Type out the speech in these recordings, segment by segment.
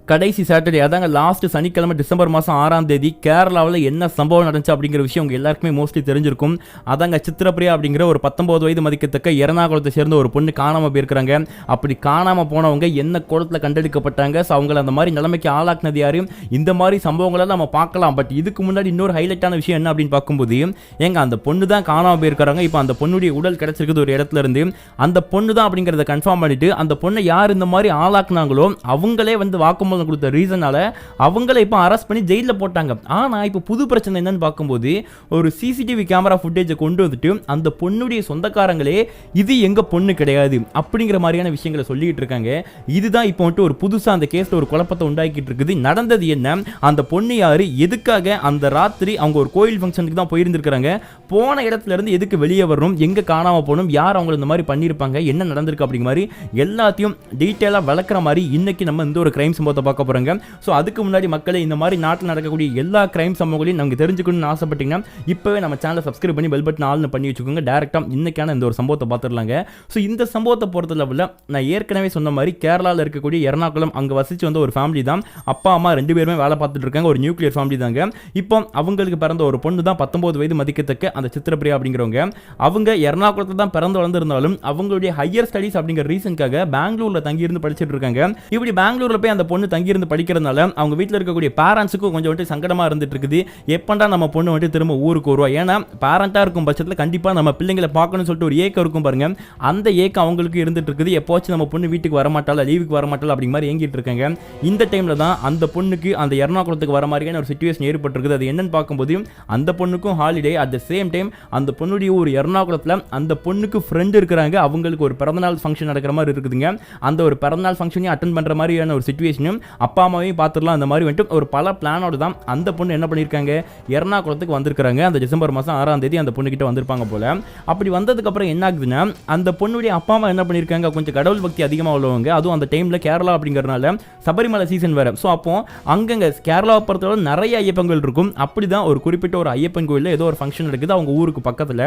கடைசி சாட்டர்டே அதாங்க லாஸ்ட் சனிக்கிழமை டிசம்பர் மாதம் 6ஆம் தேதி கேரளாவில் என்ன சம்பவம் நடந்துச்சு அப்படிங்கிற விஷயம் உங்க எல்லாருக்குமே மோஸ்ட்லி தெரிஞ்சிருக்கும். அதாங்க சித்திரப்பிரியா அப்படிங்கிற ஒரு 19 வயது மதிக்கத்தக்க எர்ணாகுளத்தை சேர்ந்த ஒரு பொண்ணு காணாமல் போயிருக்கிறாங்க. அப்படி காணாமல் போனவங்க என்ன கோலத்தில் கண்டெடுக்கப்பட்டாங்க, ஸோ அவங்களை அந்த மாதிரி நிலைமைக்கு ஆளாக்குனது யாரு, இந்த மாதிரி சம்பவங்களெல்லாம் நம்ம பார்க்கலாம். பட் இதுக்கு முன்னாடி இன்னொரு ஹைலைட்டான விஷயம் என்ன அப்படின்னு பார்க்கும்போது ஏங்க அந்த பொண்ணு தான் காணாமல் போயிருக்கிறாங்க. இப்போ அந்த பொண்ணுடைய உடல் கிடைச்சிருக்குது ஒரு இடத்துல இருந்து. அந்த பொண்ணு தான் அப்படிங்கிறத கன்ஃபார்ம் பண்ணிட்டு அந்த பொண்ணை யார் இந்த மாதிரி ஆளாக்குனாங்களோ அவங்களே வந்து வாக்குமூலம் கொடுத்த ரீசனால அவங்களை இப்போ அரெஸ்ட் பண்ணி ஜெயிலில் போட்டாங்க. ஆனால் இப்போ புது பிரச்சனை என்னன்னு பார்க்கும்போது ஒரு சிசிடிவி கேமரா ஃபுட்டேஜை கொண்டு வந்துட்டு அந்த பொண்ணுடைய சொந்தக்காரங்களே இது எங்க பொண்ணு கிடையாது அப்படிங்கிற மாதிரியான விஷயங்களை சொல்லிட்டு இருக்காங்க. இதுதான் இப்போ வந்துட்டு ஒரு புதுசாக அந்த கேஸில் ஒரு குழப்பத்தை உண்டாக்கிட்டு இருக்குது. நடந்தது என்ன, அந்த பொண்ணு யாரு, எதுக்காக அந்த ராத்திரி அவங்க ஒரு கோயில் ஃபங்க்ஷனுக்கு தான் போயிருந்திருக்காங்க, போன இடத்துல இருந்து எதுக்கு வெளியே வரணும், எங்க காணாம போகணும், யார் அவங்க இந்த மாதிரி பண்ணியிருப்பாங்க, என்ன நடந்திருக்கு அப்படிங்கிற மாதிரி எல்லாத்தையும் டீட்டெயிலாக விளக்குற மாதிரி இன்னைக்கு நம்ம இந்த ஒரு கிரைம் சம்பவத்தை பார்க்க போறோங்க. ஸோ அதுக்கு முன்னாடி மக்களே இந்த மாதிரி நாட்டில் நடக்கக்கூடிய எல்லா கிரைம் சம்பவங்களையும் நமக்கு தெரிஞ்சுக்கணும்னு ஆசைப்பட்டீங்கன்னா இப்போவே நம்ம சேனலை சப்ஸ்கிரைப் பண்ணி பெல் பட்டன் ஆல்னு பண்ணி வச்சுக்கோங்க. டேரெக்டாக இன்னைக்கான இந்த ஒரு சம்பவத்தை பார்த்துடலாங்க. ஸோ இந்த சம்பவத்தை பொறுத்த லெவலில் நான் ஏற்கனவே சொன்ன மாதிரி கேரளாவில் இருக்கக்கூடிய எர்ணாகுளம் அங்கே வசிச்சு வந்த ஒரு ஃபேமிலி தான். அப்பா அம்மா 2 பேருமே வேலை பார்த்துட்டு இருக்காங்க. ஒரு நியூக்ளியர் ஃபேமிலி தாங்க. இப்போ அவங்களுக்கு பிறந்த ஒரு பொண்ணு தான் 19 வயது மதிக்கத்தக்க அந்த சித்திரப்பிரியா அப்படிங்கிறவங்க. அவங்க எர்ணாகுளத்தில் தான் பிறந்து வளர்ந்துருந்தாலும் அவங்களுடைய ஹையர் ஸ்டடீஸ் அப்படிங்கிற ரீசனுக்காக பெங்களூர்ல தங்கியிருந்து படிச்சுட்டு இருக்காங்க. இப்படி பெங்களூர்ல போய் அந்த பொண்ணு தங்கியிருந்து படிக்கிறதுனால அவங்க வீட்டில் இருக்கக்கூடிய பேரண்ட்ஸுக்கும் கொஞ்சம் வந்துட்டு சங்கடமா இருந்துட்டு இருக்குது. எப்பண்டா நம்ம பொண்ணு வந்துட்டு திரும்ப ஊருக்கு வருவா, ஏன்னா பேரண்டா இருக்கும் பட்சத்தில் கண்டிப்பா நம்ம பிள்ளைங்களை பார்க்கணும்னு சொல்லிட்டு ஒரு ஏக்கம் இருக்கும் பாருங்க. அந்த ஏக்கம் அவங்களுக்கு இருந்துட்டு இருக்குது. எப்போச்சும் நம்ம பொண்ணு வீட்டுக்கு வரமாட்டாளா, லீவுக்கு வரமாட்டாளா அப்படிங்கிற மாதிரி ஏங்கிட்டு இருக்காங்க. இந்த டைம்ல தான் அந்த பொண்ணுக்கு அந்த எர்ணாகுளத்துக்கு வர மாதிரியான ஒரு சிச்சுவேஷன் ஏற்பட்டிருக்குது. அது என்னன்னு பார்க்கும்போது அந்த பொண்ணுக்கும் holiday, at the same time அந்த பொண்ணுடைய ஒரு எர்ணாகுளத்தில் அந்த பொண்ணுக்கு ஃப்ரெண்ட் இருக்கிறாங்க. அவங்களுக்கு ஒரு பிறந்தநாள் ஃபங்க்ஷன் நடக்கிற மாதிரி இருக்குதுங்க. அந்த ஒரு பிறந்தநாள் ஃபங்க்ஷனையும் அட்டன் பண்ற மாதிரியான ஒரு சிச்சுவேஷனும் அப்பா அம்மாவையும் பார்த்துடலாம் அந்த மாதிரி வந்துட்டு ஒரு பல பிளானோட தான் அந்த பொண்ணு என்ன பண்ணியிருக்காங்க, எர்ணாகுளத்துக்கு வந்திருக்காங்க. அந்த டிசம்பர் மாதம் 6ஆம் தேதி அந்த பொண்ணு கிட்ட வந்திருப்பாங்க போல. அப்படி வந்ததுக்கு அப்புறம் என்ன ஆகுதுன்னா அந்த பொண்ணுடைய அப்பா அம்மா என்ன பண்ணியிருக்காங்க, கொஞ்சம் கடவுள் பக்தி அதிகமாக உள்ளவங்க. அதுவும் அந்த டைம்ல கேரளா அப்படிங்கிறதுனால சபரிமலை சீசன் வேற. ஸோ அப்போ அங்கங்க கேரளாவை பொறுத்தவரை நிறைய ஐயப்பன்கள் இருக்கும். அப்படிதான் ஒரு குறிப்பிட்ட ஒரு ஐயப்பன் கோயிலில் ஏதோ ஒரு ஃபங்க்ஷன் நடக்குது அவங்க ஊருக்கு பக்கத்தில்.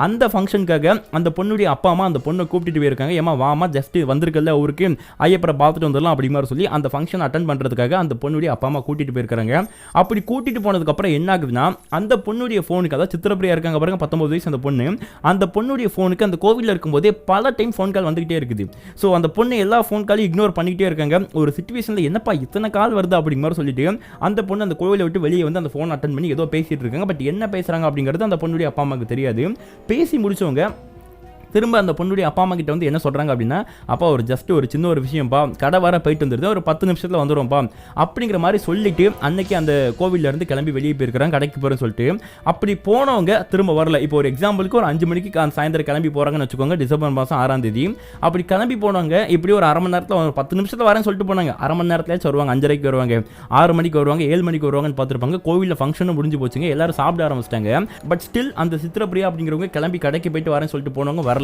அந்த ஃபங்க்ஷனுக்காக அந்த பொண்ணுடைய அப்பா அம்மா அந்த பொண்ணை கூப்பிட்டு போயிருக்காங்க. ஏமா வாமா ஜஸ்ட் வந்திருக்கல ஊருக்கு, ஐயப்பரை பார்த்துட்டு வந்துடலாம் அப்படி மாதிரி சொல்லி அந்த ஃபங்க்ஷன் அட்டன் பண்ணுறதுக்காக அந்த பொண்ணுடைய அப்பா அம்மா கூட்டிட்டு போயிருக்காங்க. அப்படி கூட்டிட்டு போனதுக்கு அப்புறம் என்ன ஆகுதுன்னா அந்த பொண்ணுடைய ஃபோனுக்கு, அதாவது சித்திரப்பிரியா இருக்காங்க பாருங்க 19 வயசு அந்த பொண்ணுடைய ஃபோனுக்கு அந்த கோவிலில் இருக்கும்போதே பல டைம் ஃபோன் கால் வந்துகிட்டே இருக்குது. ஸோ அந்த பொண்ணு எல்லா ஃபோன் காலையும் இக்னோர் பண்ணிக்கிட்டே இருக்காங்க. ஒரு சிச்சுவேஷனில் என்னப்பா இத்தனை கால் வருது அப்படிங்கிற மாதிரி சொல்லிட்டு அந்த பொண்ணு அந்த கோவிலை விட்டு வெளியே வந்து அந்த ஃபோன் அட்டன் பண்ணி ஏதோ பேசிட்டு இருக்காங்க. பட் என்ன பேசுறாங்க அப்படிங்கிறது அந்த பொண்ணுடைய அப்பா அம்மாவுக்கு தெரியாது. பேசி முடிச்சவங்க திரும்ப அந்த பொண்ணுடைய அப்பா அம்மா கிட்ட வந்து என்ன சொல்றாங்க அப்படின்னா, அப்பா ஒரு ஜஸ்ட் ஒரு சின்ன ஒரு விஷயம்ப்பா, கடை வர போயிட்டு வந்துருது, ஒரு 10 நிமிஷத்தில் வந்துடும்ப்பா அப்படிங்கிற மாதிரி சொல்லிட்டு அன்னைக்கு அந்த கோவில்ல இருந்து கிளம்பி வெளியே போயிருக்கிறாங்க, கடைக்கு போறேன்னு சொல்லிட்டு. அப்படி போனவங்க திரும்ப வரல. இப்போ ஒரு எக்ஸாம்பிளுக்கு ஒரு 5 மணிக்கு சாயந்தரம் கிளம்பி போறாங்கன்னு வச்சுக்கோங்க, டிசம்பர் மாதம் 6ஆம் தேதி. அப்படி கிளம்பி போனவங்க இப்படி ஒரு அரை மணி நேரத்தில், ஒரு 10 நிமிஷத்தில் வரேன்னு சொல்லிட்டு போனாங்க. அரை மணி நேரத்துலேயே வருவாங்க, 5:30க்கு வருவாங்க, 6 மணிக்கு வருவாங்க, 7 மணிக்கு வருவாங்கன்னு பார்த்துருப்பாங்க. கோவிலில் ஃபங்க்ஷனும் முடிஞ்சு போச்சுங்க, எல்லாரும் சாப்பிட ஆரம்பிச்சிட்டாங்க. பட் ஸ்டில் அந்த சித்திரப்பிரியா அப்படிங்கிறவங்க கிளம்பி கடைக்கு போயிட்டு வரேன்னு சொல்லிட்டு போனவங்க வரல.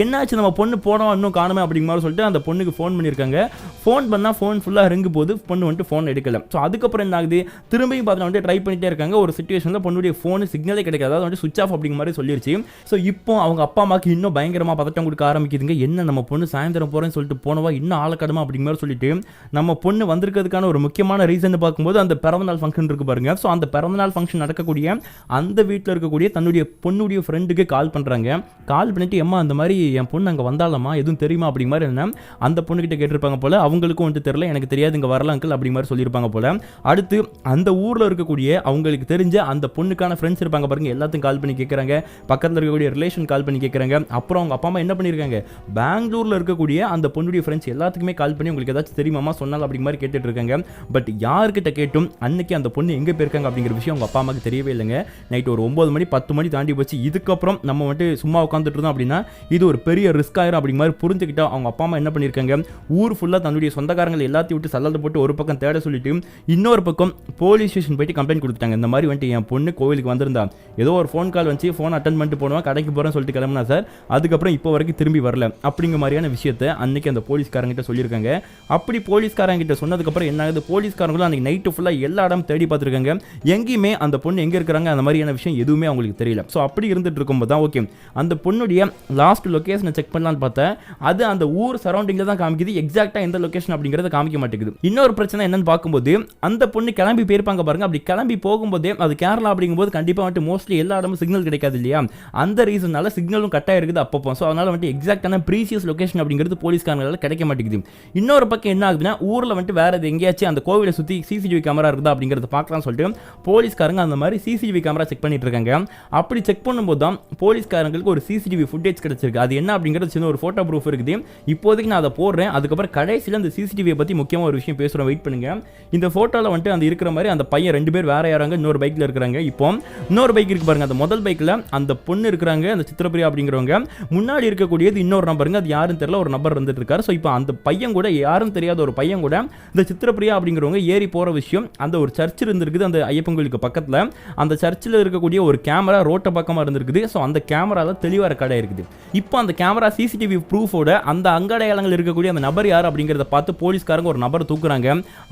என்னாச்சு, நம்ம பொண்ணு போனோம் இன்னும் காணுமே அப்படிங்கிற மாதிரி சொல்லிட்டு அந்த பொண்ணுக்கு ஃபோன் பண்ணியிருக்காங்க. ஃபோன் பண்ணால் ஃபோன் ஃபுல்லாக ரிங்கு போது, பொண்ணு வந்துட்டு ஃபோன் எடுக்கல. ஸோ அதுக்கப்புறம் என்ன ஆகுது, திரும்பியும் பார்த்து வந்துட்டு ட்ரை பண்ணிட்டே இருக்காங்க. ஒரு சிச்சுவேஷனில் பொண்ணுடைய ஃபோனு சிக்னலே கிடைக்காது, அதாவது வந்துட்டு சுவிச் ஆஃப் அப்படிங்கிற மாதிரி சொல்லிருச்சு. ஸோ இப்போ அவங்க அப்பா அம்மாவுக்கு இன்னும் பயங்கரமாக பதட்டம் கொடுக்க ஆரம்பிக்குதுங்க. என்ன நம்ம பொண்ணு சாயந்தரம் போகிறேன்னு சொல்லிட்டு போனவா இன்னும் ஆளக்கடமா அப்படிங்கிற மாதிரி சொல்லிட்டு நம்ம பொண்ணு வந்திருக்கிறதுக்கான ஒரு முக்கியமான ரீசன் பார்க்கும்போது அந்த பிறந்தநாள் ஃபங்க்ஷன் இருக்கு பாருங்க. ஸோ அந்த பிறந்தநாள் ஃபங்க்ஷன் நடக்கக்கூடிய அந்த வீட்டில் இருக்கக்கூடிய தன்னுடைய பொண்ணுடைய ஃப்ரெண்டுக்கு கால் பண்ணுறாங்க. கால் பண்ணிட்டு எம்மா அந்த மாதிரி என் பொண்ணு அங்கே வந்தாலம்மா எதுவும் தெரியுமா அப்படிங்கிற மாதிரி என்ன அந்த பொண்ணுகிட்ட கேட்டிருப்பாங்க போல. அவங்களுக்கும் வந்துட்டு தெரியல, எனக்கு தெரியாது இங்கே வரலாம் அங்கிள் அப்படிங்கிற மாதிரி சொல்லியிருப்பாங்க போல. அடுத்து அந்த ஊரில் இருக்கக்கூடிய அவங்களுக்கு தெரிஞ்ச அந்த பொண்ணுக்கான ஃப்ரெண்ட்ஸ் இருப்பாங்க பாருங்க, எல்லாத்தையும் கால் பண்ணி கேட்குறாங்க. பக்கத்தில் இருக்கக்கூடிய ரிலேஷன் கால் பண்ணி கேட்குறாங்க. அப்புறம் அவங்க அப்பா அம்மா என்ன பண்ணியிருக்காங்க, பெங்களூரில் இருக்கக்கூடிய அந்த பொண்ணுடைய ஃப்ரெண்ட்ஸ் எல்லாத்துக்குமே கால் பண்ணி உங்களுக்கு ஏதாச்சும் தெரியுமாமா சொன்னால் அப்படிங்கிற மாதிரி கேட்டுட்டு இருக்காங்க. பட் யார்கிட்ட கேட்டும் அன்னைக்கு அந்த பொண்ணு எங்கே போயிருக்காங்க அப்படிங்கிற விஷயம் அவங்க அப்பா அம்மாவுக்கு தெரியவே இல்லைங்க. நைட் ஒரு 9 மணி 10 மணி தாண்டி போச்சு. இதுக்கப்புறம் நம்ம வந்துட்டு சும்மா உட்காந்துட்டு இருந்தோம் அப்படின்னா இது ஒரு பெரிய ரிஸ்க் ஆயிரும் அப்படிங்கிற மாதிரி புரிஞ்சுக்கிட்டா அவங்க அப்பா அம்மா என்ன பண்ணியிருக்காங்க, ஊர் ஃபுல்லாக தன்னுடைய சொந்தக்காரங்களை எல்லாத்தையும் விட்டு சல்லத்தை போட்டு ஒரு பக்கம் தேட சொல்லிட்டு இன்னொரு பக்கம் போலீஸ் ஸ்டேஷன் போயிட்டு கம்ப்ளைண்ட் கொடுத்துட்டாங்க. இந்த மாதிரி வந்துட்டு என் பொண்ணு கோவிலுக்கு வந்திருந்தா, ஏதோ ஒரு ஃபோன் கால் வந்து ஃபோன் அட்டன் பண்ணிட்டு போனவா, கடைக்கு போகிறேன்னு சொல்லிட்டு கிளம்புனா சார், அதுக்கப்புறம் இப்போ வரைக்கும் திரும்பி வரல அப்படிங்கிற மாதிரியான விஷயத்தை அன்னைக்கு அந்த போலீஸ்காரங்கிட்ட சொல்லியிருக்காங்க. அப்படி போலீஸ்காரங்கிட்ட சொன்னதுக்கப்புறம் என்ன ஆகுது, போலீஸ்காரங்களும் அன்னைக்கு நைட்டு ஃபுல்லாக எல்லா இடம் தேடி பார்த்துருக்காங்க. எங்கேயுமே அந்த பொண்ணு எங்கே இருக்கிறாங்க அந்த மாதிரியான விஷயம் எதுவுமே அவங்களுக்கு தெரியல. ஸோ அப்படி இருந்துட்டு இருக்கும்போது தான் ஓகே அந்த பொண்ணுடைய லாஸ்ட் லொகேஷனை செக் பண்ணலான்னு பார்த்தேன், அது அந்த ஊர் சரௌண்டிங்ல தான் காமிக்குது, எக்ஸாக்டா எந்த லொகேஷன் அப்படிங்கறத காமிக்க மாட்டேங்குது. இன்னொரு பிரச்சனை என்னன்னு பார்க்கும்போது அந்த பொண்ணு கிளம்பி போயிருப்பாங்க பாருங்க, அப்படி கிளம்பி போகும்போதே அது கேரளா அப்படிங்கும்போது கண்டிப்பா வந்துட்டு மோஸ்ட்லி எல்லா இடமும் சிக்னல் கிடைக்காது இல்லையா, அந்த ரீசனால சிக்னலும் கட் ஆயிருக்குது அப்பப்போ. ஸோ அதனால வந்துட்டு எக்ஸாக்டான ப்ரீசியஸ் லொகேஷன் அப்படிங்கிறது போலீஸ்காரங்களால கிடைக்க மாட்டேங்குது. இன்னொரு பக்கம் என்ன ஆகுதுன்னா, ஊர்ல வந்துட்டு வேற எங்கேயாச்சும் அந்த கோவிலை சுத்தி சிசிடிவி கேமரா இருக்குதா அப்படிங்கறத பார்க்கலாம்னு சொல்லிட்டு போலீஸ்காரங்க அந்த மாதிரி சிசிடிவி கேமரா செக் பண்ணிட்டு இருக்காங்க. அப்படி செக் பண்ணும்போது தான் போலீஸ்காரங்களுக்கு ஒரு சிசிடிவி ஃபுட்டேஜ் கிடைச்சிருக்கு. அது என்ன அப்படிங்கிறது சின்ன ஒரு போட்டோ ப்ரூஃப் இருக்குது. இப்போதைக்கு நான் அதை போடுறேன், அதுக்கப்புறம் கடைசியில் அந்த சிசிடிவியை பத்தி முக்கியமா ஒரு விஷயம் பேசுறோம், வெயிட் பண்ணுங்க. இந்த போட்டோல வந்துட்டு அந்த இருக்கிற மாதிரி அந்த பையன் 2 பேர் வேற யாராங்க இன்னொரு பைக்ல இருக்காங்க. இப்போ இன்னொரு பைக் இருக்கு பாருங்க, அந்த முதல் பைக்ல அந்த பொண்ணு இருக்காங்க, அந்த சித்திரப்பிரியா அப்படிங்கிறவங்க. முன்னாடி இருக்கக்கூடியது இன்னொரு நம்பருங்க, அது யாருன்னு தெரியல, ஒரு நம்பர் வந்துட்டு இருக்காரு. ஸோ இப்போ அந்த பையன் கூட யாரும் தெரியாத ஒரு பையன் கூட இந்த சித்திரப்பிரியா அப்படிங்கிறவங்க ஏறி போற விஷயம், அந்த ஒரு சர்ச் இருந்திருக்குது அந்த ஐயப்பன் கோயிலுக்கு பக்கத்துல. அந்த சர்ச்சில் இருக்கக்கூடிய ஒரு கேமரா ரோட்ட பக்கமா இருந்திருக்குது. ஸோ அந்த கேமரால தெளிவாக கடை இருக்குது. இப்போ அந்த கேமரா சிசிடிவி ப்ரூஃபோட அந்த அங்கடையாளங்கள் இருக்கக்கூடிய அந்த நபர் யார் அப்படிங்கிறத பார்த்து போலீஸ்காரங்க ஒரு நபர் தூக்குறாங்க.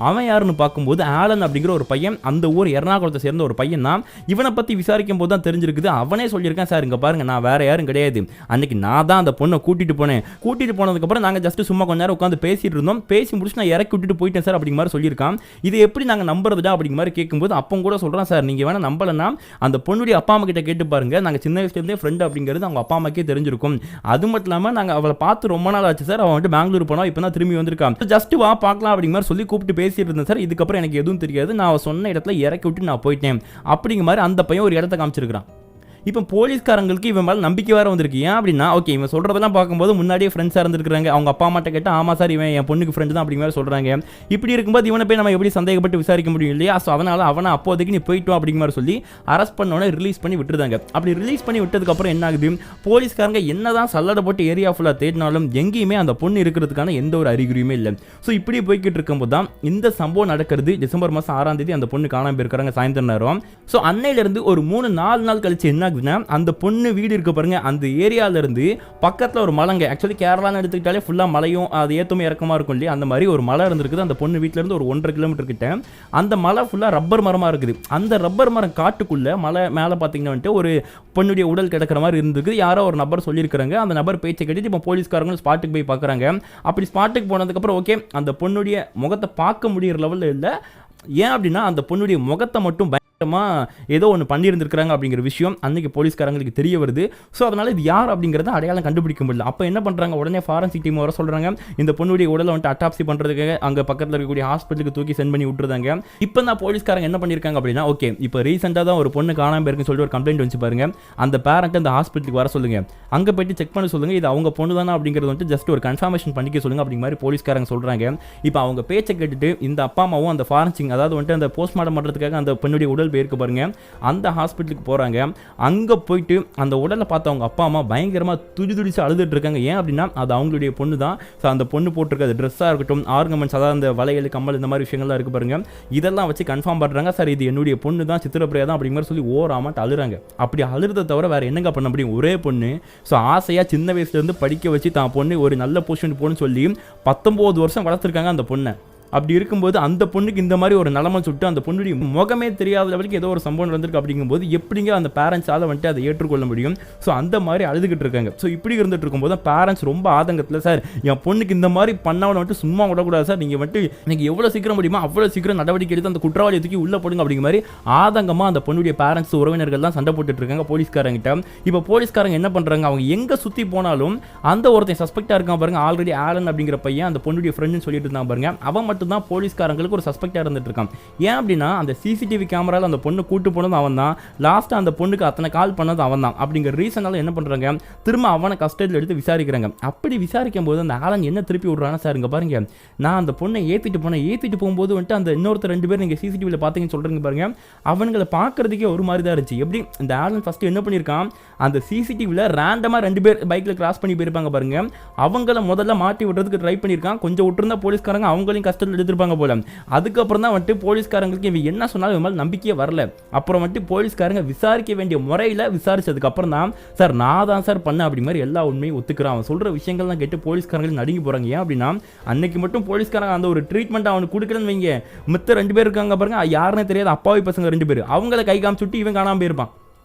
அவன் யாருன்னு பார்க்கும்போது ஆலன் அப்படிங்கிற ஒரு பையன், அந்த ஊர் எர்ணாகுளத்தை சேர்ந்த ஒரு பையன் தான். இவனை பத்தி விசாரிக்கும் போது தான் தெரிஞ்சிருக்குது. அவனே சொல்லியிருக்கான், சார் இங்க பாருங்க, நான் வேற யாரும் கிடையாது, அன்னைக்கு நான் தான் அந்த பொண்ணை கூட்டிட்டு போனேன். கூட்டிட்டு போனதுக்கு அப்புறம் நாங்க ஜஸ்ட் சும்மா கொஞ்ச நேரம் உட்காந்து பேசிட்டு இருந்தோம், பேசி முடிச்சு நான் இறக்கி விட்டுட்டு போயிட்டேன் சார் அப்படிங்கிற மாதிரி சொல்லியிருக்கான். இது எப்படி நாங்க நம்புறதுடா அப்படிங்கிற மாதிரி கேட்கும்போது அப்போ கூட சொல்றான், சார் நீங்க வேணா நம்பலன்னா அந்த பொண்ணுடைய அப்பா அம்மா கிட்ட கேட்டு பாருங்க, நாங்க சின்ன வயசுல இருந்தே ஃப்ரெண்ட் அப்படிங்கிறது அவங்க அப்பா அம்மாக்கே தெரிஞ்சிருக்கும். அது மட்டும் இல்லாம நாங்க அவளை பார்த்து ரொம்ப நாள் ஆச்சு சார், அவன் வந்துட்டு பெங்களூர் போனா இப்போ தான் திரும்பி வந்திருக்கான், ஜஸ்ட் வா பார்க்கலாம் அப்படிங்கிற மாதிரி சொல்லி கூப்பிட்டு பேசிட்டு இருந்தேன் சார். இதுக்கப்புறம் எனக்கு எதுவும் தெரியாது, நான் அவ சொன்ன இடத்துல இறக்கி விட்டு நான் போயிட்டேன் அப்படிங்கிற மாதிரி அந்த பையன் ஒரு இடத்த காமிச்சிருக்கான். இப்போ போலீஸ்காரங்களுக்கு இவன் மேலே நம்பிக்கை வேறு வந்திருக்கு. ஏன் அப்படின்னா, ஓகே இவன் சொல்கிறதெல்லாம் பார்க்கும்போது முன்னாடியே ஃப்ரெண்ட்ஸாக இருந்திருக்காங்க, அவங்க அப்பா அம்மாட்ட கேட்டால் ஆமாம் சார் இவன் என் பொண்ணுக்கு ஃப்ரெண்டு தான் அப்படிங்கிற மாதிரி சொல்கிறாங்க. இப்படி இருக்கும்போது இவனை போய் நம்ம எப்படி சந்தேகப்பட்டு விசாரிக்க முடியும் இல்லையா? ஸோ அதனால் அவனை அப்போதைக்கு நீ போயிட்டோம் அப்படிங்கிற மாதிரி சொல்லி அரெஸ்ட் பண்ணோன்னே ரிலீஸ் பண்ணி விட்டுருந்தாங்க. அப்படி ரிலீஸ் பண்ணி விட்டதுக்கப்புறம் என்ன ஆகுது, போலீஸ்காரங்க என்ன தான் சல்லடை போட்டு ஏரியா ஃபுல்லாக தேடினாலும் எங்கேயுமே அந்த பொண்ணு இருக்கிறதுக்கான எந்த ஒரு அறிகுறியுமே இல்லை. ஸோ இப்படி போய்கிட்டு இருக்கும்போது தான் இந்த சம்பவம் நடக்கிறது. டிசம்பர் மாதம் 6ஆம் தேதி அந்த பொண்ணு காணாமல் போயிருக்காங்க சாயந்தரம் நேரம். ஸோ அன்னையிலிருந்து ஒரு 3-4 நாள் கழிச்சு என்ன ஆகுதுன்னா, அந்த பொண்ணு வீடு இருக்க பாருங்க, அந்த ஏரியால இருந்து பக்கத்துல ஒரு மலைங்க, ஆக்சுவலி கேரளான்னு எடுத்துக்கிட்டாலே ஃபுல்லா மலையும் அது ஏத்தமே இறக்கமா இருக்கும் இல்லையா, அந்த மாதிரி ஒரு மலை இருந்திருக்குது. அந்த பொண்ணு வீட்டுல இருந்து ஒரு 1.5 கிலோமீட்டர் கிட்ட அந்த மலை ஃபுல்லா ரப்பர் மரமா இருக்குது. அந்த ரப்பர் மரம் காட்டுக்குள்ள மலை மேல பாத்தீங்கன்னா ஒரு பொண்ணுடைய உடல் கிடக்கிற மாதிரி இருந்திருக்கு. யாரோ ஒரு நபர் சொல்லியிருக்காங்க. அந்த நபர் பேச்சை கேட்டுட்டு இப்போ போலீஸ்காரங்களும் ஸ்பாட்டுக்கு போய் பார்க்குறாங்க. அப்படி ஸ்பாட்டுக்கு போனதுக்கு அப்புறம் ஓகே அந்த பொண்ணுடைய முகத்தை பார்க்க முடியற லெவலில் இல்லை. ஏன் அப்படின்னா அந்த பொண்ணுடைய முகத்தை மட்டும் ஏதோ ஒன்று பண்ணியிருந்திருக்கிறாங்க அப்படிங்கிற விஷயம் அன்னைக்கு போலீஸ்காரங்களுக்கு தெரிய வருது. ஸோ அதனால இது யார் அப்படிங்கிறத அடையாளம் கண்டுபிடிக்க முடியல. அப்போ என்ன பண்ணுறாங்க, உடனே ஃபாரன்சிக் டீம் வர சொல்கிறாங்க. இந்த பொண்ணுடைய உடலை வந்துட்டு அட்டாப்சி பண்ணுறதுக்கு அங்கே பக்கத்தில் இருக்கக்கூடிய ஹாஸ்பிட்டலுக்கு தூக்கி சென்ட் பண்ணி விட்டுருந்தாங்க. இப்போ தான் போலீஸ்காரங்க என்ன பண்ணியிருக்காங்க அப்படின்னா, ஓகே இப்போ ரீசெண்டாக தான் ஒரு பொண்ணு காணாமல் இருக்குன்னு சொல்லிட்டு ஒரு கம்ப்ளைண்ட் வச்சு பாருங்க, அந்த பேரண்ட் அந்த ஹாஸ்பிட்டலுக்கு வர சொல்லுங்க, அங்கே போயிட்டு செக் பண்ண சொல்லுங்க, இது அவங்க பொண்ணு தானே அப்படிங்கிறது வந்துட்டு ஜஸ்ட் ஒரு கன்ஃபர்மேஷன் பண்ணிக்க சொல்லுங்க அப்படிங்கிற மாதிரி போலீஸ்காரங்க சொல்கிறாங்க. இப்போ அவங்க பேச்சை கேட்டுட்டு இந்த அப்பா அம்மாவும் அந்த ஃபாரன்சிக் அதாவது வந்துட்டு அந்த போஸ்ட்மார்ட்டம் பண்ணுறதுக்காக அந்த பெண்ணுடைய உடல் போயிருக்கு பாருங்க, அந்த ஹாஸ்பிட்டலுக்கு போறாங்க. அங்க போயிட்டு அந்த உடலை பார்த்து அவங்க அப்பா அம்மா பயங்கரமா துடிச்சு அழுதுட்டு இருக்காங்க. ஏன் அப்படின்னா அது அவங்களுடைய பொண்ணு தான். அந்த பொண்ணு போட்டிருக்க ட்ரெஸ்ஸா இருக்கட்டும், ஆர்கமெண்ட்ஸ், அதாவது அந்த வளையல் கம்மல் இந்த மாதிரி விஷயங்கள்லாம் இருக்கு பாருங்க, இதெல்லாம் வச்சு கன்ஃபார்ம் பண்றாங்க. சார் இது என்னுடைய பொண்ணு தான், சித்திரப்பிரியா தான் அப்படிங்கிற சொல்லி ஓராமட்டு அழுறாங்க. அப்படி அழுறதை தவிர வேற என்னங்க பண்ண முடியும், ஒரே பொண்ணு. ஸோ ஆசையா சின்ன வயசுல இருந்து படிக்க வச்சு தான் பொண்ணு ஒரு நல்ல பொசிஷன் போன்னு சொல்லி 19 வருஷம் வளர்த்துருக்காங்க அந்த பொண்ணை. அப்படி இருக்கும்போது அந்த பொண்ணுக்கு இந்த மாதிரி ஒரு நிலைமை சுட்டு அந்த பொண்ணுடைய முகமே தெரியாத லெவலுக்கு ஏதோ ஒரு சம்பவம் நடந்திருக்கு. அப்படிங்கும்போது எப்படிங்க அந்த பேரண்ட்ஸால் வந்துட்டு அதை ஏற்றுக்கொள்ள முடியும்? ஸோ அந்த மாதிரி அழுதுகிட்டு இருக்காங்க. ஸோ இப்படி இருந்துட்டு இருக்கும்போது பேரண்ட்ஸ் ரொம்ப ஆதங்கத்தில், சார் என் பொண்ணுக்கு இந்த மாதிரி பண்ணவனை வந்துட்டு சும்மா விடக்கூடாது சார், நீங்கள் வந்துட்டு நீங்கள் எவ்வளோ சீக்கிரம் முடியுமோ அவ்வளோ சீக்கிரம் நடவடிக்கை எடுத்து அந்த குற்றவாளியை தூக்கி உள்ளே போடுங்க அப்படிங்கிற மாதிரி ஆதங்கமாக அந்த பொண்ணுடைய பேரண்ட்ஸ் உறவினர்கள் தான் சண்டை போட்டுட்டு இருக்காங்க போலீஸ்காரங்கிட்ட. இப்போ போலீஸ்காரங்க என்ன பண்ணுறாங்க, அவங்க எங்கே சுற்றி போனாலும் அந்த ஒருத்தன் சஸ்பெக்டாக இருக்கான் பாருங்க, ஆல்ரெடி ஆலன் அப்படிங்கிற பையன் அந்த பொண்ணுடைய ஃப்ரெண்டுன்னு சொல்லிட்டு இருந்தாங்க பாருங்க, அவன் தான் போலீஸ்காரங்களுக்கு ஒரு சஸ்பெக்டா இருந்துட்டு இருக்கான். ஏன் அப்படின்னா அந்த சிசிடிவி கேமரால அந்த பொண்ணு கூட்டு போனது அவன் தான், லாஸ்ட் அந்த பொண்ணுக்கு அத்தனை கால் பண்ணது அவன் தான். அப்படிங்கிற ரீசனால என்ன பண்றாங்க, திரும்ப அவனை கஸ்டடியில் எடுத்து விசாரிக்கிறாங்க. அப்படி விசாரிக்கும் போது அந்த ஆலன் என்ன திருப்பி விடுறானா, சார் இங்க பாருங்க நான் அந்த பொண்ணை ஏத்திட்டு போகும்போது வந்துட்டு அந்த இன்னொருத்தர் 2 பேர் நீங்க சிசிடிவில பாத்தீங்கன்னு சொல்றீங்க பாருங்க, அவங்களை பார்க்கறதுக்கே ஒரு மாதிரி தான் இருந்துச்சு. எப்படி இந்த ஆலன் ஃபர்ஸ்ட் என்ன பண்ணிருக்கான், அந்த சிசிடிவில ரேண்டமா 2 பேர் பைக்ல கிராஸ் பண்ணி போயிருப்பாங்க பாருங்க, அவங்கள முதல்ல மாட்டி விடுறதுக்கு ட்ரை பண்ணிருக்கான். கொஞ்சம் விட்டுருந்தா போலீஸ்காரங்க அவங்களையும் கஸ்டடியில் எடுத்துருப்பாங்க போல. அதுக்கப்புறம் தான் வந்துட்டு போலீஸ்காரங்களுக்கு இவன் என்ன சொன்னாலும் இவன் மேல நம்பிக்கையே வரல. அப்புறம் வந்துட்டு போலீஸ்காரங்க விசாரிக்க வேண்டிய முறையில் விசாரிச்சதுக்கு அப்புறம் தான், சார் நான் தான் சார் பண்ண அப்படி மாதிரி எல்லா உண்மையும் ஒத்துக்கிறான். அவன் சொல்ற விஷயங்கள்லாம் கேட்டு போலீஸ்காரங்க நடுங்கி போறாங்க. ஏன் அப்படின்னா அன்னைக்கு மட்டும் போலீஸ்காரங்க அந்த ஒரு ட்ரீட்மெண்ட் அவனுக்கு கொடுக்கலன்னு வைங்க, மித்த 2 பேர் இருக்காங்க பாருங்க, யாருன்னு தெரியாத அப்பாவி பசங்க 2 பேர், அவங்கள கை காமிச்சுட்டு இவன் காணாம போயிருப்பான்.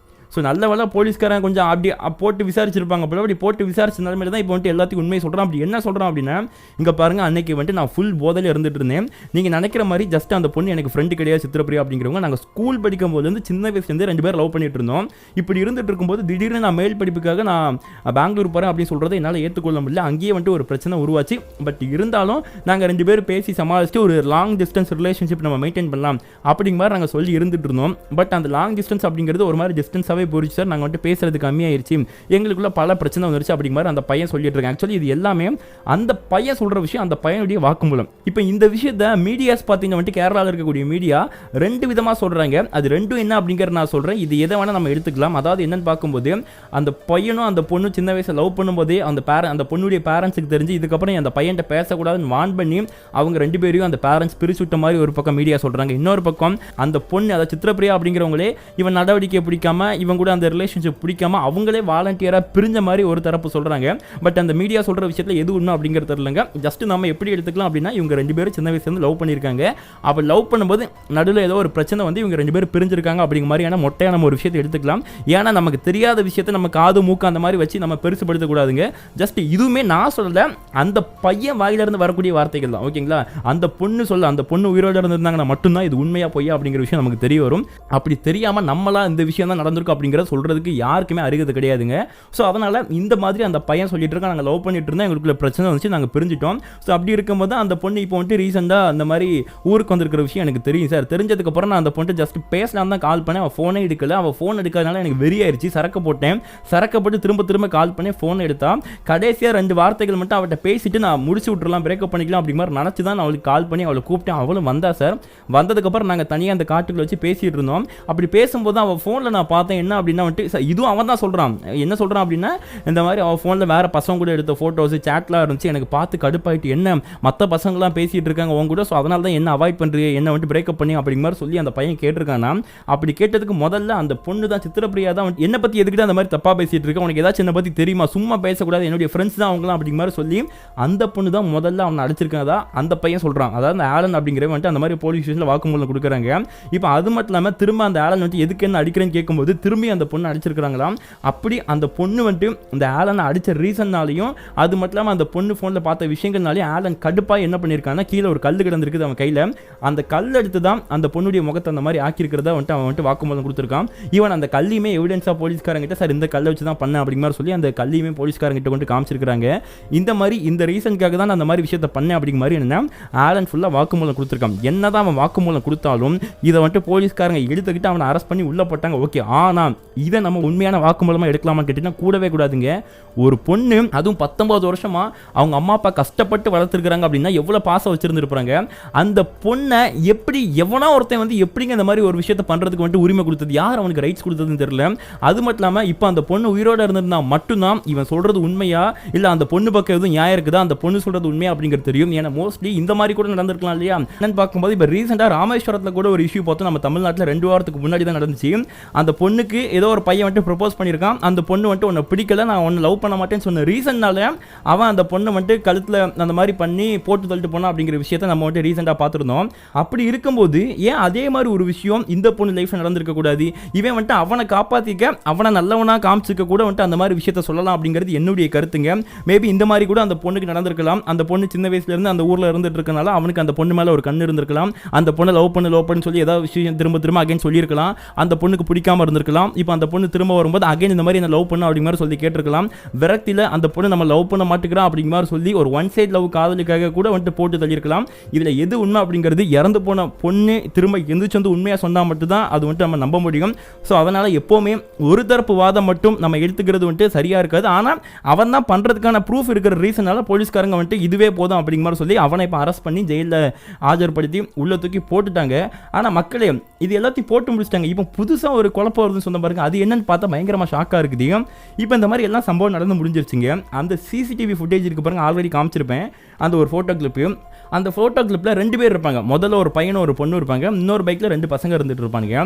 ஸோ நல்ல வேலை போலீஸ்காரன் கொஞ்சம் அப்படி போட்டு விசாரிச்சிருப்பாங்க போல. அப்படி போட்டு விசாரிச்ச நிலைமையில தான் இப்போ வந்துட்டு எல்லாத்தையும் உண்மையை சொல்கிறான். அப்படி என்ன சொல்கிறான் அப்படின்னா, இங்கே பாருங்க, அன்னைக்கு வந்துட்டு நான் ஃபுல் போதையில் இருந்துட்டு இருந்தேன். நீங்கள் நினைக்கிற மாதிரி ஜஸ்ட் அந்த பொண்ணு எனக்கு ஃப்ரெண்டு கிடையாது சித்திரப்பிரியா அப்படிங்கிறவங்க. நாங்கள் ஸ்கூல் படிக்கும் போதுலேருந்து சின்ன வயசுலேருந்து 2 பேர் லவ் பண்ணிட்டு இருந்தோம். இப்படி இருந்துட்டு இருக்கும்போது திடீர்னு நான் மேல் படிப்புக்காக நான் பெங்களூர் போகிறேன் அப்படின்னு சொல்கிறத என்னால் ஏற்றுக்கொள்ள முடியல. அங்கேயே வந்துட்டு ஒரு பிரச்சனை உருவாச்சு. பட் இருந்தாலும் நாங்கள் 2 பேர் பேசி சமாளிச்சுட்டு ஒரு லாங் டிஸ்டன்ஸ் ரிலேஷன்ஷிப் நம்ம மெயின்டைன் பண்ணலாம் அப்படிங்கிற மாதிரி நாங்கள் சொல்லி இருந்துட்டு இருந்தோம். பட் அந்த லாங் டிஸ்டன்ஸ் அப்படிங்கிறது ஒரு மாதிரி டிஸ்டன்ஸாகவே போயிடுச்சு சார். நாங்கள் வந்துட்டு பேசுறது கம்மியாயிருச்சு, எங்களுக்குள்ள பல பிரச்சனை வந்துருச்சு அப்படிங்கிற மாதிரி அந்த பையன் சொல்லிட்டு இருக்காங்க. ஆக்சுவலி இது எல்லாமே அந்த பையன் சொல்கிற விஷயம், அந்த பையனுடைய வாக்குமூலம். இப்போ இந்த விஷயத்தை மீடியாஸ் பார்த்தீங்கன்னா வந்துட்டு கேரளாவில் இருக்கக்கூடிய மீடியா 2 விதமாக சொல்கிறாங்க. அது ரெண்டும் என்ன அப்படிங்கிற நான் சொல்கிறேன். இது எதை வேணால் நம்ம எடுத்துக்கலாம். அதாவது என்னன்னு பார்க்கும்போது, அந்த பையனும் அந்த பொண்ணு சின்ன வயசில் லவ் பண்ணும்போதே அந்த பொண்ணுடைய பேரண்ட்ஸுக்கு தெரிஞ்சு இதுக்கப்புறம் அந்த பையன்கிட்ட பேசக்கூடாதுன்னு வான் பண்ணி அவங்க 2 பேரையும் அந்த பேரண்ட்ஸ் பிரிச்சு விட்ட மாதிரி ஒரு பக்கம் மீடியா சொல்கிறாங்க. இன்னொரு பக்கம் அந்த பொண்ணு, அதை சித்திரப்பிரியா அப்படிங்கிறவங்களே இவன் நடவடிக்கை பிடிக்காம, இவங்க கூட அந்த ரிலேஷன்ஷிப் பிடிக்காம அவங்களே வாலண்டியராக பிரிஞ்ச மாதிரி ஒரு தரப்பு சொல்கிறாங்க. பட் அந்த மீடியா சொல்கிற விஷயத்தில் எது உண்மை அப்படிங்கிறது தெரியலங்க. ஜஸ்ட் நம்ம எப்படி எடுத்துக்கலாம் அப்படின்னா, இவங்க 2 பேரும் சின்ன வயசுலேருந்து லவ் பண்ணியிருக்காங்க. அப்போ லவ் பண்ணும்போது நடுவில் ஏதோ ஒரு பிரச்சனை வந்து இவங்க 2 பேரும் பிரிஞ்சிருக்காங்க அப்படிங்கிற மாதிரியான மொட்டையாக நம்ம ஒரு விஷயத்தை எடுத்துக்கலாம். ஏன்னா நமக்கு தெரியாத விஷயத்தை நம்ம காது மூக்கு அந்த மாதிரி வச்சு நம்ம பெருசுபடுத்தக்கூடாதுங்க. ஜஸ்ட் இதுவுமே நான் சொல்லல, அந்த பையன் வாயிலிருந்து வரக்கூடிய வார்த்தைகள் தான். ஓகேங்களா? அந்த பொண்ணு சொல்ல, அந்த பொண்ணு உயிரோடு இருந்திருந்தாங்கன்னா மட்டும்தான் இது உண்மையா பொய்யா அப்படிங்கிற விஷயம் நமக்கு தெரிய வரும். அப்படி தெரியாமல் நம்மளா இந்த விஷயம் தான் நடந்திருக்கும் அப்படிங்கிறத சொல்றதுக்கு யாருக்குமே அருகதை கிடையாதுங்க. ஸோ அதனால இந்த மாதிரி அந்த பையன் சொல்லிட்டு இருக்கா, நாங்கள் லவ் பண்ணிட்டு இருந்தோம், எங்களுக்குள்ள பிரச்சனை வந்துச்சு, நாங்கள் பிரிஞ்சிட்டோம். ஸோ அப்படி இருக்கும்போது அந்த பொண்ணு இப்போ வந்துட்டு ரீசெண்டாக அந்த மாதிரி ஊருக்கு வந்திருக்கிற விஷயம் எனக்கு தெரியும் சார். தெரிஞ்சதுக்கப்புறம் நான் அந்த பொண்ணு ஜஸ்ட் பேசலாம் தான் கால் பண்ணேன். அவள் ஃபோனே எடுக்கல. அவள் ஃபோன் எடுக்காதனால எனக்கு வெறியாயிருச்சு. சரக்கு போட்டேன். சரக்கப்பட்டு திரும்ப கால் பண்ணி ஃபோன் எடுத்தா. கடைசியாக 2 வார்த்தைகள் மட்டும் அவட்ட பேசிட்டு நான் முடிச்சு விட்டுறலாம், பிரேக்கப் பண்ணிக்கலாம் அப்படி மாதிரி நினச்சி தான் நான் அவளுக்கு கால் பண்ணி அவளை கூப்பிட்டேன். அவளும் வந்தா சார். வந்ததுக்கப்புறம் நாங்கள் தனியாக அந்த காட்டுக்குள்ள வச்சு பேசிட்டு இருந்தோம். அப்படி பேசும்போது அவள் ஃபோனில் நான் பார்த்தேன் என்ன அப்படின்னா வந்துட்டு, இதுவும் அவன் தான் சொல்கிறான். என்ன சொல்கிறான் அப்படின்னா, இந்த மாதிரி அவள் ஃபோனில் வேறு பசங்க கூட எடுத்த ஃபோட்டோஸ் சேட்லாம் இருந்துச்சு. எனக்கு பார்த்து கடுப்பாயிட்டு, என்ன மற்ற பசங்களாம் பேசிகிட்டு இருக்காங்க உங்க கூட, ஸோ அதனால தான் என்ன அவாய்ட் பண்ணுறீங்க, என்ன வந்துட்டு பிரேக்கப் பண்ணி அப்படிங்கிற மாதிரி சொல்லி அந்த பையன் கேட்டிருக்கானா. அப்படி கேட்டதுக்கு முதல்ல அந்த பொண்ணு தான், சித்திரப்பிரியா தான், என்னை பற்றி எதுக்கிட்ட அந்த மாதிரி தப்பாக பேசிகிட்டு இருக்கேன், உனக்கு ஏதாச்சும் என்னை பற்றி தெரியுமா, சும்மா பேசக்கூடாது, என்னுடைய ஃப்ரெண்ட்ஸ் தான் அவங்களாம் அப்படிங்கிற மாதிரி சொல்லி அந்த பொண்ணு தான் முதல்ல அவனை அடிச்சிருக்காதா அந்த பையன் சொல்கிறான். அதாவது அந்த ஆலன் அப்படிங்கிறவன் வந்துட்டு அந்த மாதிரி போலீஸ் ஸ்டேஷனில் வாக்குமூலம் கொடுக்குறாங்க. இப்போ அது மட்டும் இல்லாமல் திரும்ப அந்த ஆலன் வந்துட்டு எதுக்கு என்ன அடிக்கிறேன்னு கேட்கும்போது திரும்பி அந்த பொண்ணு அடிச்சிருக்காங்களாம். அப்படி அந்த பொண்ணு வந்துட்டு இந்த ஆலனை அடித்த ரீசன்னாலையும் அது மட்டும் இல்லாமல் அந்த பொண்ணு ஃபோனில் பார்த்த விஷயங்கள்னாலையும் ஆலன் கடுப்பாக என்ன பண்ணியிருக்காங்கன்னா, கீழே ஒரு கல் கிடந்திருக்குது அவன் கையில். அந்த கல் எடுத்து தான் அந்த பொண்ணுடைய முகத்தை அந்த மாதிரி ஆக்கியிருக்கிறதா வந்துட்டு அவன் வந்துட்டு வாக்குமூலம் கொடுத்துருக்கான். ஈவன் அந்த கல்லியுமே எவிடன்ஸாக போலீஸ்காரங்கிட்ட சார் இந்த கல்லை வச்சு தான் பண்ணேன் அப்படிங்கிற மாதிரி சொல்லி அந்த கல்லியுமே போலீஸ்காரங்கிட்ட கொண்டு காமிச்சிருக்காங்க. இந்த மாதிரி இந்த ரீசனுக்காக தான் அந்த மாதிரி விஷயத்தை பண்ணேன் அப்படிங்கிற மாதிரி என்னன்னா ஆலன் ஃபுல்லாக வாக்குமூலம் கொடுத்துருக்கான். என்னதான் அவன் வாக்குமூலம் கொடுத்தாலும் இதை வந்துட்டு போலீஸ்காரங்க எடுத்துக்கிட்டு அவனை அரெஸ்ட் பண்ணி உள்ள போட்டாங்க. ஓகே, ஆனால் இதை நம்ம உண்மையான வாக்குமூலமாக எடுக்கலாமான்னு கேட்டீங்கன்னா கூடவே கூடாதுங்க. ஒரு பொண்ணு அதுவும் 19 வருஷமா அவங்க அம்மா அப்பா கஷ்டப்பட்டு வளர்த்துருக்காங்க அப்படின்னா எவ்வளோ பாசம் வச்சிருந்துருப்பாங்க. அந்த பொண்ணை எப்படி எவனா ஒருத்தன் வந்து எப்படிங்க இந்த மாதிரி ஒரு விஷயத்தை பண்ணுறதுக்கு வந்துட்டு உரிமை கொடுத்தது, யார் அவனுக்கு ரைட்ஸ் கொடுத்ததுன்னு தெரியல. அது மட்டும் இல்லாமல் இப்போ அந்த பொண்ணு உயிரோடு இருந்திருந்தா மட்டும்தான் இவன் சொல்கிறது உண்மையா இல்லை அந்த பொண்ணு பக்கம் எதுவும் நியாயம் இருக்குதா, அந்த பொண்ணு சொல்கிறது உண்மையா அப்படிங்கிறது தெரியும். ஏன்னா மோஸ்ட்லி இந்த மாதிரி கூட நடந்திருக்கலாம் இல்லையா. என்னன்னு பார்க்கும்போது இப்போ ரீசெண்டாக ராமேஸ்வரத்தில் கூட ஒரு இஷ்யூ பார்த்தோம். நம்ம தமிழ்நாட்டில் 2 வாரத்துக்கு முன்னாடி தான் நடந்துச்சு. அந்த பொண்ணுக்கு ஏதோ ஒரு பையன் வந்துட்டு ப்ரப்போஸ் பண்ணியிருக்கான். அந்த பொண்ணு வந்துட்டு உன்னை பிடிக்கல, நான் உன்னை லவ் பண்ண மாட்டேன்னு சொன்ன ரீசன்னால அவன் அந்த பொண்ணை வந்துட்டு கழுத்தில் அந்த மாதிரி பண்ணி போட்டு தள்ளிட்டு போனான் அப்படிங்கிற விஷயத்தை நம்ம வந்துட்டு ரீசெண்டாக பார்த்துருந்தோம். அப்படி இருக்கும்போது ஏன் அதே மாதிரி ஒரு விஷயம் இந்த பொண்ணு லைஃப்பில் நடந்திருக்க கூடாது? இவன் வந்துட்டு அவனை காப்பாற்றிக்க, அவனை நல்லவனாக காமிச்சிக்க கூட வந்துட்டு அந்த மாதிரி விஷயத்த சொல்லலாம் அப்படிங்கிறது என்னுடைய கருத்துங்க. மேபி இந்த மாதிரி கூட அந்த பொண்ணுக்கு நடந்திருக்கலாம். அந்த பொண்ணு சின்ன வயசுலேருந்து அந்த ஊரில் இருந்துட்டு இருக்கனால அவனுக்கு அந்த பொண்ணு மேலே ஒரு கண்ணு இருந்திருக்கலாம். அந்த பொண்ணை லவ் பண்ணு சொல்லி ஏதாவது விஷயம் திரும்ப அகைன் சொல்லியிருக்கலாம். அந்த பொண்ணுக்கு பிடிக்காம இருந்திருக்கலாம். இப்போ அந்த பொண்ணு திரும்ப வரும்போது அகைன் இந்த மாதிரி என்ன லவ் பண்ண அப்படிங்கிற மாதிரி சொல்லி கேட்டிருக்கலாம். விரக்தியில் அந்த பொண்ணு நம்ம லவ் பண்ண மாட்டேங்கிறான் அப்படிங்கிற மாதிரி சொல்லி ஒரு ஒன் சைட் லவ் காதலுக்காக கூட வந்துட்டு போட்டு தள்ளியிருக்கலாம். இதில் எது உண்மை அப்படிங்கிறது இறந்து போன பொண்ணு திரும்ப எந்திரிச்சு வந்து உண்மையாக சொன்னால் மட்டும்தான் அது வந்துட்டு நம்ம நம்ப முடியும். ஸோ அதனால் எப்போவுமே ஒரு தரப்பு வாதம் மட்டும் நம்ம எடுத்துக்கிறது வந்துட்டு சரியாக இருக்காது. ஆனால் அவன் தான் பண்ணுறதுக்கான ப்ரூஃப் இருக்கிற ரீசனால போலீஸ்காரங்க வந்துட்டு இதுவே போதும் அப்படிங்கிற மாதிரி சொல்லி அவனை இப்போ அரெஸ்ட் பண்ணி ஜெயிலில் ஆஜர்படுத்தி உள்ள தூக்கி போட்டுட்டாங்க. ஆனால் மக்களே இது எல்லாத்தையும் போட்டு முடிச்சிட்டாங்க. இப்போ புதுசாக ஒரு குழப்பம் வருதுன்னு சொன்ன பாருங்க, அது என்னன்னு பார்த்தா பயங்கரமாக ஷாக்காக இருக்குது. இப்போ இந்த மாதிரி எல்லாம் சம்பவம் நடந்து முடிஞ்சிருச்சுங்க. அந்த சிசிடிவி ஃபுட்டேஜ் இருக்கு பாருங்க, ஆல்ரெடி காமிச்சிருப்பேன் அந்த ஒரு ஃபோட்டோ கிளிப்பு. அந்த ஃபோட்டோ கிளிப்பில் 2 பேர் இருப்பாங்க. முதல்ல ஒரு பையனும் ஒரு பொண்ணு இருப்பாங்க, இன்னொரு பைக்கில் 2 பசங்க இருந்துட்டு இருப்பாங்க.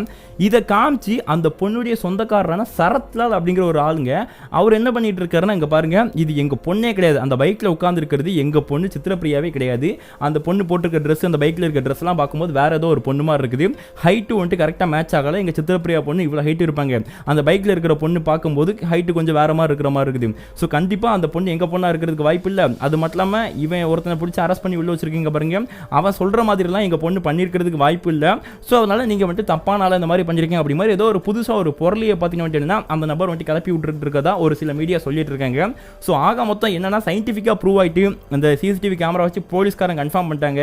இதை காமிச்சு அந்த பொண்ணுடைய சொந்தக்காரரான சரத்லால் அப்படிங்கிற ஒரு ஆளுங்க அவர் என்ன பண்ணிட்டு இருக்காருன்னா, இங்கே பாருங்க, இது எங்கள் பொண்ணே கிடையாது, அந்த பைக்கில் உட்கார்ந்து இருக்கிறது எங்கள் பொண்ணு சித்திரப்பிரியாவே கிடையாது, அந்த பொண்ணு போட்டிருக்க ட்ரெஸ், அந்த பைக்கில் இருக்க ட்ரெஸ்லாம் பார்க்கும்போது வேற ஏதோ ஒரு பொண்ணு மாதிரி இருக்குது, ஹைட்டு வந்துட்டு கரெக்டாக மேட்ச் ஆகலை, எங்கள் சித்திரப்பிரியா பொண்ணு இவ்வளோ ஹைட் இருப்பாங்க, அந்த பைக்கில் இருக்கிற பொண்ணு பார்க்கும்போது ஹைட்டு கொஞ்சம் வேற மாதிரி இருக்கிற மாதிரி இருக்குது. ஸோ கண்டிப்பாக அந்த பொண்ணு எங்கள் பொண்ணாக இருக்கிறதுக்கு வாய்ப்பு இல்லை. அது மட்டும் இல்லாமல் இவன் ஒருத்தனை பிடிச்சி அரெஸ்ட் பண்ணி உள்ள வச்சிருக்கீங்க பாருங்க, அவன் சொல்கிற மாதிரிலாம் எங்கள் பொண்ணு பண்ணியிருக்கிறதுக்கு வாய்ப்பு இல்லை. ஸோ அதனால் நீங்கள் வந்துட்டு தப்பான ஆளை இந்த மாதிரி பண்ணியிருக்கீங்க அப்படி மாதிரி ஏதோ ஒரு புதுசாக ஒரு பொருளையை பார்த்தீங்கன்னா அந்த நபர் வந்துட்டு கிளப்பி விட்டுட்டு இருக்கதா ஒரு சில மீடியா சொல்லிட்டு இருக்காங்க. ஸோ ஆக மொத்தம் என்னன்னா, சயின்டிஃபிக்காக ப்ரூவ் ஆகிட்டு அந்த சிசிடிவி கேமரா வச்சு போலீஸ்காரங்க கன்ஃபார்ம் பண்ணிட்டாங்க,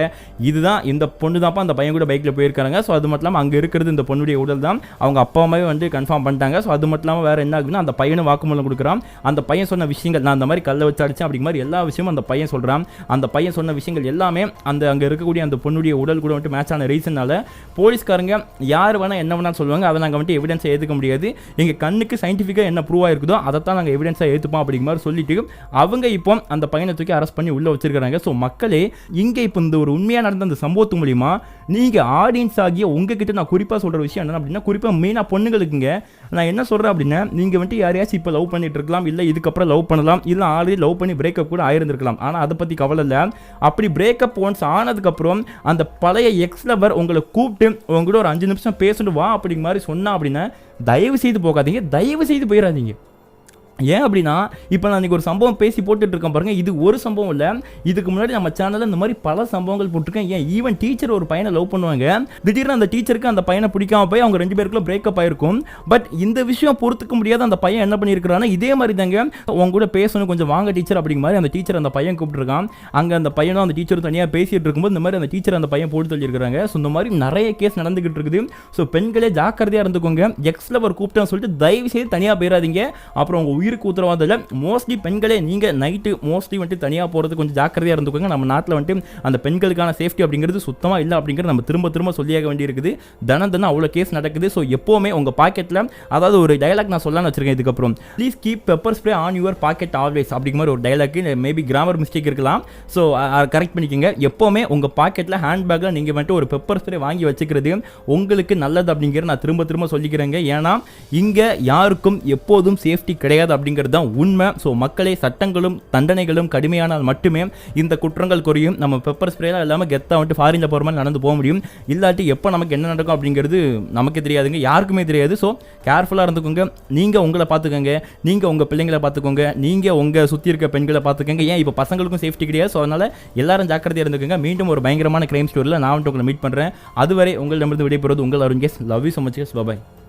இதுதான் இந்த பொண்ணு தான்ப்பா அந்த பையன் கூட பைக்கில் போயிருக்காங்க. ஸோ அது மட்டும் இல்லாமல் அங்கே இருக்கிறது இந்த பொண்ணுடைய உடல் தான், அவங்க அப்பா அம்மாவே வந்து கன்ஃபார்ம் பண்ணிட்டாங்க. ஸோ அது மட்டும் இல்லாமல் வேறு என்ன ஆகுதுன்னா, அந்த பையனும் வாக்குமூலம் கொடுக்குறான், அந்த பையன் சொன்ன விஷயங்கள், நான் அந்த மாதிரி கல்லை வச்சு அடிச்சேன் அப்படிங்கிற மாதிரி எல்லா விஷயமும் அந்த பையன் சொல்கிறான். அந்த பையன் சொன்ன விஷயங்கள் எல்லாமே அந்த அங்கே இருக்கக்கூடிய அந்த பொண்ணுடைய உடல் கூட வந்துட்டு மேட்ச் ஆன ரீசனால போலீஸ்காரங்க யார் வேணால் என்ன வேணாலும் சொல்லுவாங்க, அதை நாங்கள் வந்துட்டு எவிடன்ஸை ஏற்றுக்க முடியாது, எங்கள் கண்ணுக்கு சயின்டிஃபிக்காக என்ன ப்ரூவ் ஆயிருக்குதோ அதை தான் நாங்கள் எவிடன்ஸாக ஏற்றுப்போம் அப்படிங்கிற மாதிரி சொல்லிட்டு அவங்க இப்போ அந்த பையனை தூக்கி அரெஸ்ட் பண்ணி உள்ளே வச்சிருக்காங்க. ஸோ மக்களே, இங்கே இப்போ இந்த ஒரு உண்மையாக நடந்த அந்த சம்பவத்து மூலிமா நீங்கள் ஆடியன்ஸ் ஆகிய உங்ககிட்ட நான் குறிப்பாக சொல்கிற விஷயம் என்ன அப்படின்னா, குறிப்பாக மெயினாக பொண்ணுங்களுக்குங்க நான் என்ன சொல்கிறேன் அப்படின்னா, நீங்கள் வந்துட்டு யாரையாச்சும் இப்போ லவ் பண்ணிட்டு இருக்கலாம், இல்லை இதுக்கப்புறம் லவ் பண்ணலாம், இல்லை ஆல்ரெடி லவ் பண்ணி பிரேக்கப் கூட ஆயிருந்திருக்கலாம். ஆனால் அதை பற்றி கவலை இல்லை. அப்படி பிரேக்கப் ஒன்ஸ் ஆனதுக்கப்புறம் அந்த பழைய எக்ஸ் லவர் உங்களை கூப்பிட்டு உங்கள்கிட்ட ஒரு 5 நிமிஷம் பேசிட்டு வா அப்படிங்கிற மாதிரி சொன்னா அப்படின்னா தயவு செய்து போகாதீங்க, தயவு செய்து போயிடாதீங்க. ஏன் அப்படின்னா, இப்போ நான் இன்றைக்கி ஒரு சம்பவம் பேசி போட்டுட்டு இருக்கேன் பாருங்க, இது ஒரு சம்பவம் இல்லை, இதுக்கு முன்னாடி நம்ம சேனலில் இந்த மாதிரி பல சம்பவங்கள் போட்டிருக்கேன். ஏன் ஈவன் டீச்சர் ஒரு பையனை லவ் பண்ணுவாங்க, திடீர்னு அந்த டீச்சருக்கு அந்த பையனை பிடிக்காம போய் அவங்க 2 பேருக்குள்ள பிரேக்கப் ஆயிருக்கும். பட் இந்த விஷயம் பொறுத்துக்க முடியாத அந்த பையன் என்ன பண்ணியிருக்கிறான்னா, இதே மாதிரி தாங்க உங்க கூட பேசணும், கொஞ்சம் வாங்க டீச்சர் அப்படிங்கிற மாதிரி அந்த டீச்சர் அந்த பையன் கூப்பிட்டுருக்கான். அங்கே அந்த பையனும் அந்த டீச்சரும் தனியாக பேசிட்டு இருக்கும்போது இந்த மாதிரி அந்த டீச்சர் அந்த பையன் போட்டு தள்ளியிருக்காங்க. ஸோ இந்த மாதிரி நிறைய கேஸ் நடந்துகிட்டு இருக்குது. ஸோ பெண்களே ஜாக்கிரதையாக இருந்துக்கோங்க, எக்ஸ் லவர் கூப்பிட்டான்னு சொல்லிட்டு தயவு செய்து தனியாக போயிடாதீங்க, அப்புறம் உங்கள் உயிருக்கு உத்தரவாதம் இல்லை. மோஸ்ட்லி பெண்களே நீங்கள் நைட்டு மோஸ்ட்லி வந்துட்டு தனியாக போகிறது கொஞ்சம் ஜாக்கிரதையாக இருந்துக்கோங்க. நம்ம நாட்டில் வந்துட்டு அந்த பெண்களுக்கான சேஃப்டி அப்படிங்கிறது சுத்தமாக இல்லை அப்படிங்கிறது நம்ம திரும்ப திரும்ப சொல்லியாக வேண்டியிருக்குது. தினம் அவ்வளோ கேஸ் நடக்குது. ஸோ எப்போவுமே உங்கள் பாக்கெட்டில், அதாவது ஒரு டயலாக் நான் சொல்லலாம்னு வச்சிருக்கேன் இதுக்கப்புறம், please keep pepper spray on your packet always அப்படிங்கிற மாதிரி ஒரு டயலாக், மேபி கிராமர் மிஸ்டேக் இருக்கலாம், ஸோ கரெக்ட் பண்ணிக்கோங்க. எப்போவுமே உங்கள் பாக்கெட்டில் ஹேண்ட்பேக்கில் நீங்கள் வந்துட்டு ஒரு பெப்பர் ஸ்ப்ரே வாங்கி வச்சுக்கிறது உங்களுக்கு நல்லது அப்படிங்கிறத நான் திரும்ப திரும்ப சொல்லிக்கிறேங்க. ஏன்னா இங்கே யாருக்கும் எப்போதும் சேஃப்டி கிடையாது அப்படிங்கிறது தான் உண்மை. ஸோ மக்களே, சட்டங்களும் தண்டனைகளும் கடுமையானால் மட்டுமே இந்த குற்றங்கள் குறையும். நம்ம பெப்பர் ஸ்ப்ரேலாம் இல்லாமல் கெத்தாக வந்துட்டு ஃபாரினில் போகிற மாதிரி நடந்து போக முடியும். இல்லாட்டி எப்போ நமக்கு என்ன நடக்கும் அப்படிங்கிறது நமக்கு தெரியாதுங்க, யாருக்குமே தெரியாது. ஸோ கேர்ஃபுல்லாக இருந்துக்கோங்க. நீங்கள் உங்களை பார்த்துக்கோங்க, நீங்கள் உங்கள் பிள்ளைங்களை பார்த்துக்கோங்க, நீங்கள் உங்கள் சுற்றி இருக்க பெண்களை பார்த்துக்கோங்க. ஏன் இப்போ பசங்களுக்கும் சேஃப்டி கிடையாது. ஸோ அதனால் எல்லாரும் ஜாக்கிரதையாக இருந்துக்கோங்க. மீண்டும் ஒரு பயங்கரமான கிரைம் ஸ்டோரியில் நான் வந்துட்டு உங்களை மீட் பண்ணுறேன். அதுவரை உங்களிடமிருந்து விடைபெறுவது உங்கள் அருண் கேஸ். Love you so much. Bye.